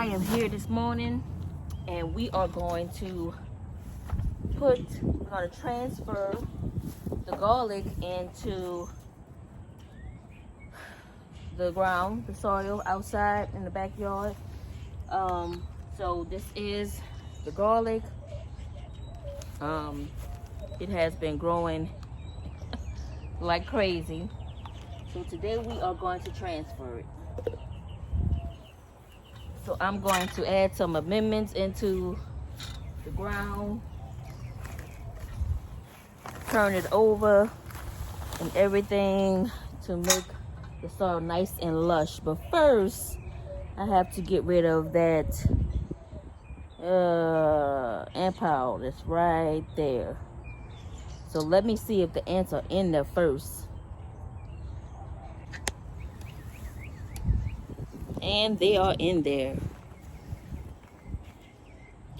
I am here this morning and we are going to transfer the garlic into the ground, the soil outside in the backyard. So this is the garlic. It has been growing like crazy. So today we are going to transfer it. So I'm going to add some amendments into the ground, turn it over and everything to make the soil nice and lush. But first, I have to get rid of that ant pile that's right there. So let me see if the ants are in there first. And they are in there.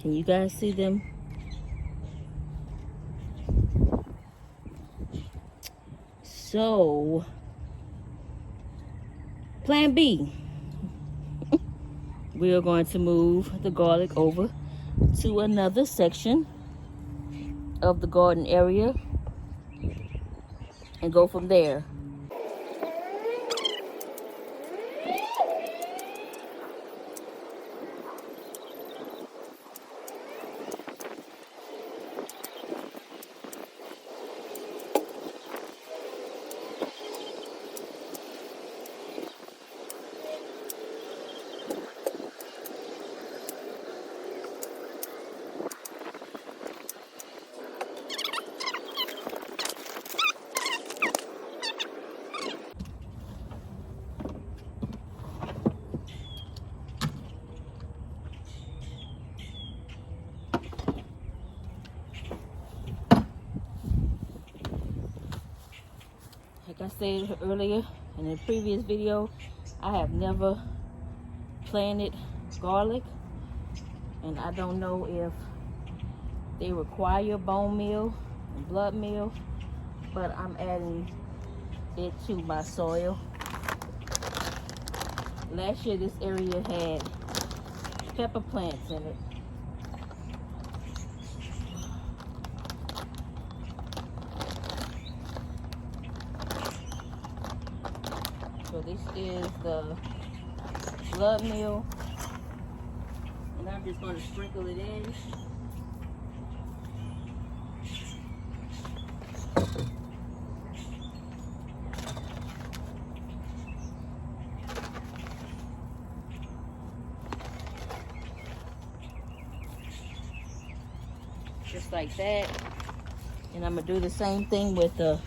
Can you guys see them? So, plan B. We are going to move the garlic over to another section of the garden area and go from there. Like I said earlier in the previous video, I have never planted garlic, and I don't know if they require bone meal and blood meal, but I'm adding it to my soil. Last year this area had pepper plants in it. So this is the blood meal, and I'm just going to sprinkle it in. Just like that. And I'm going to do the same thing with the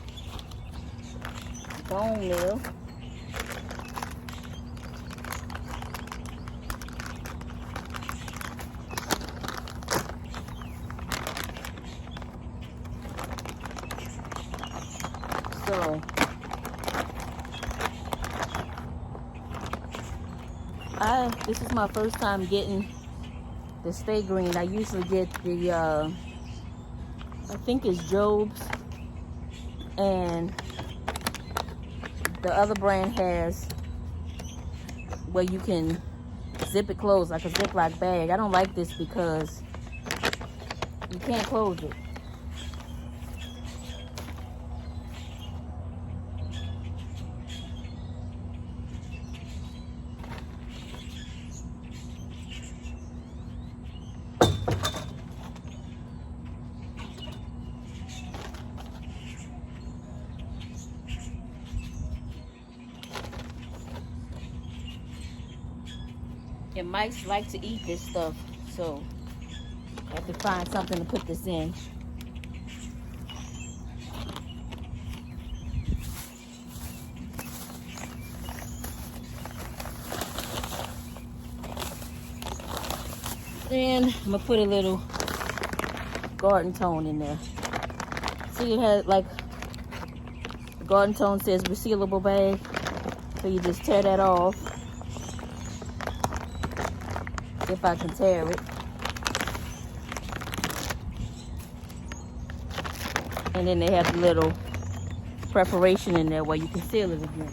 bone meal. So this is my first time getting the Stay Green. I usually get the I think it's Job's, and the other brand has where you can zip it closed like a Ziploc bag. I don't like this because you can't close it. And mice like to eat this stuff, so I have to find something to put this in. Then I'm gonna put a little garden tone in there. See, it has like the garden tone says resealable bag, so you just tear that off. If I can tear it. And then they have a little preparation in there where you can seal it again.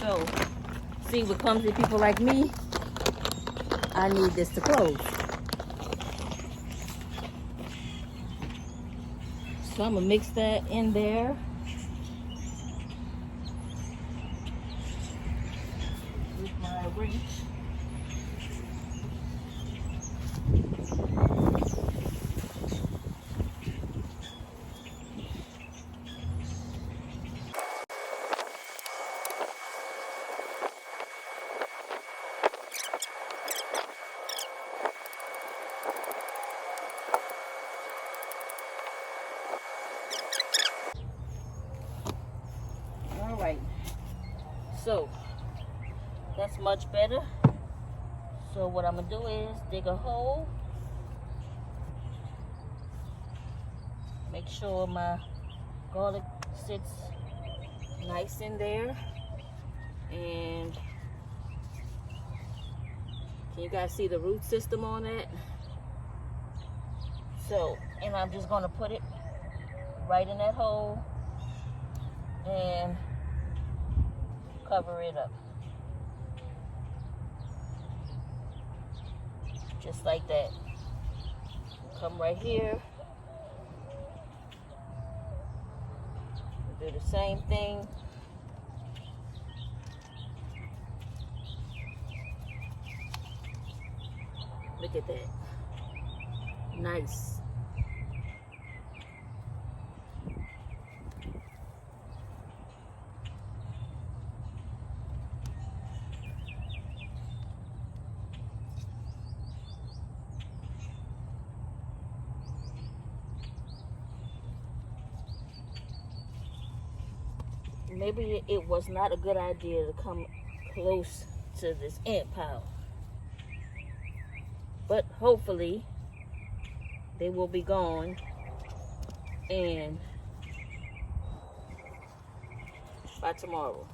So, see, with clumsy people like me, I need this to close. So I'm gonna mix that in there. With my wrench. So that's much better. So what I'm gonna do is dig a hole, make sure my garlic sits nice in there, and can you guys see the root system on that? So, and I'm just gonna put it right in that hole and cover it up. Just like that. Come right here. Do the same thing. Look at that. Nice. Maybe it was not a good idea to come close to this ant pile. But hopefully they will be gone and by tomorrow.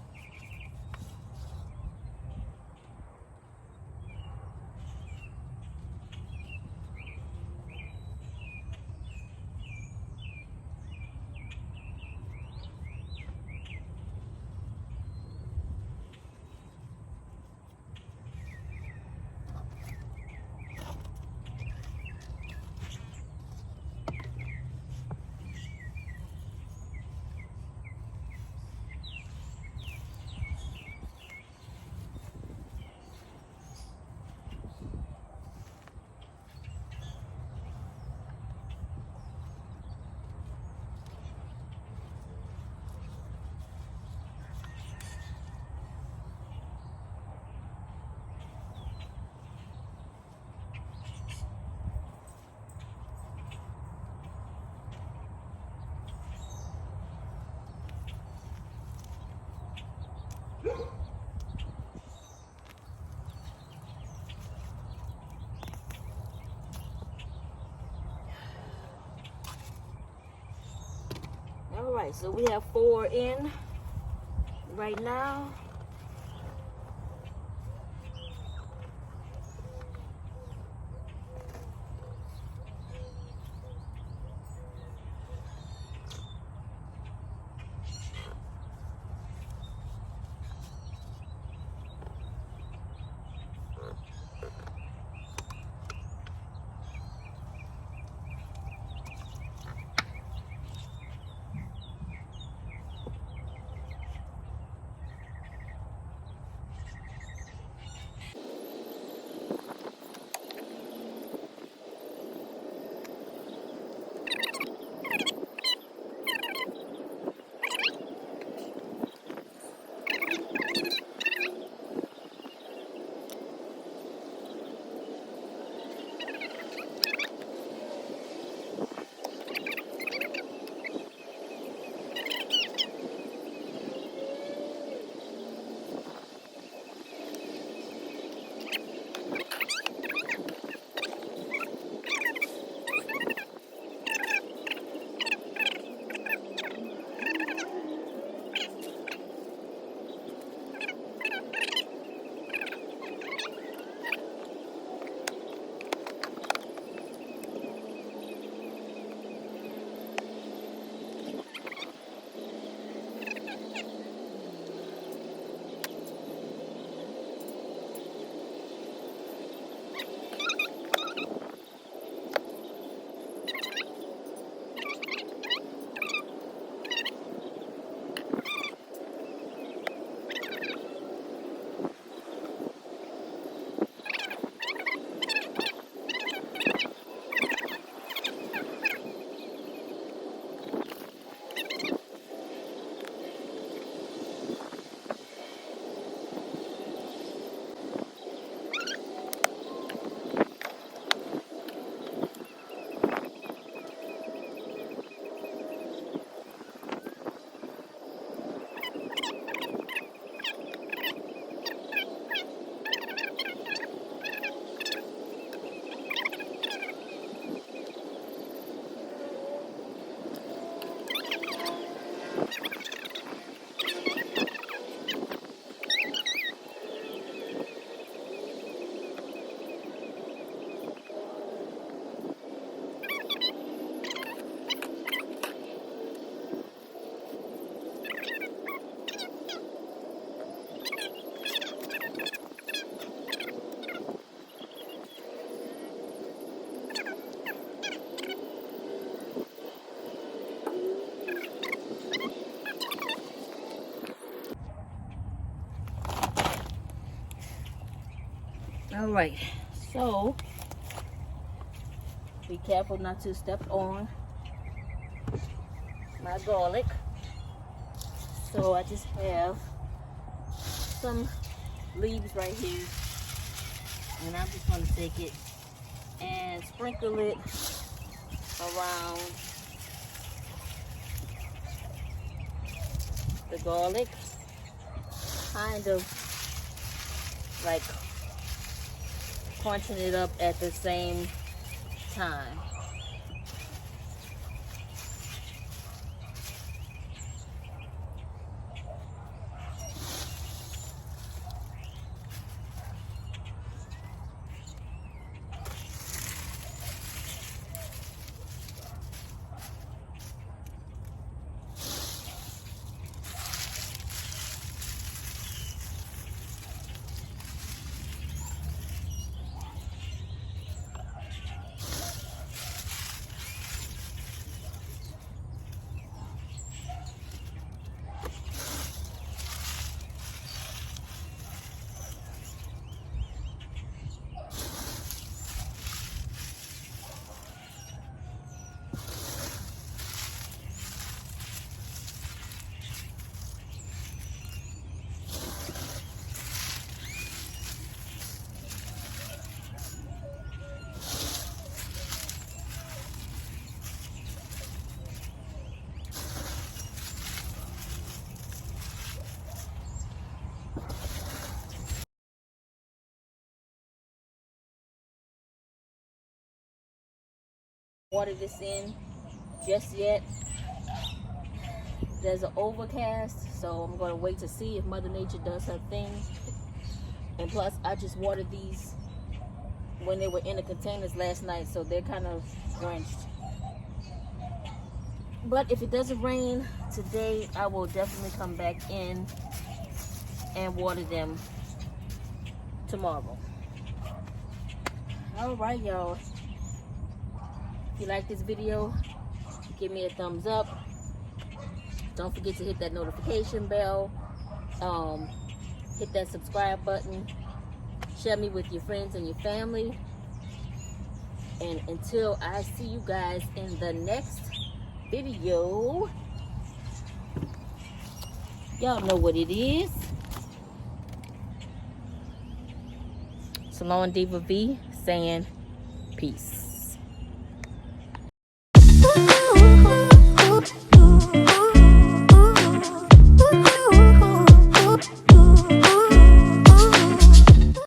All right, so we have 4 in right now. All right, so be careful not to step on my garlic. So I just have some leaves right here, and I'm just going to take it and sprinkle it around the garlic, kind of like crunching it up at the same time. Water this in just yet. There's an overcast, so I'm going to wait to see if Mother Nature does her thing. And plus, I just watered these when they were in the containers last night, so they're kind of drenched. But if it doesn't rain today, I will definitely come back in and water them tomorrow. All right, y'all. If you like this video, give me a thumbs up. Don't forget to hit that notification bell. Hit that subscribe button. Share me with your friends and your family. And until I see you guys in the next video, y'all know what it is. SalonDivaV saying peace.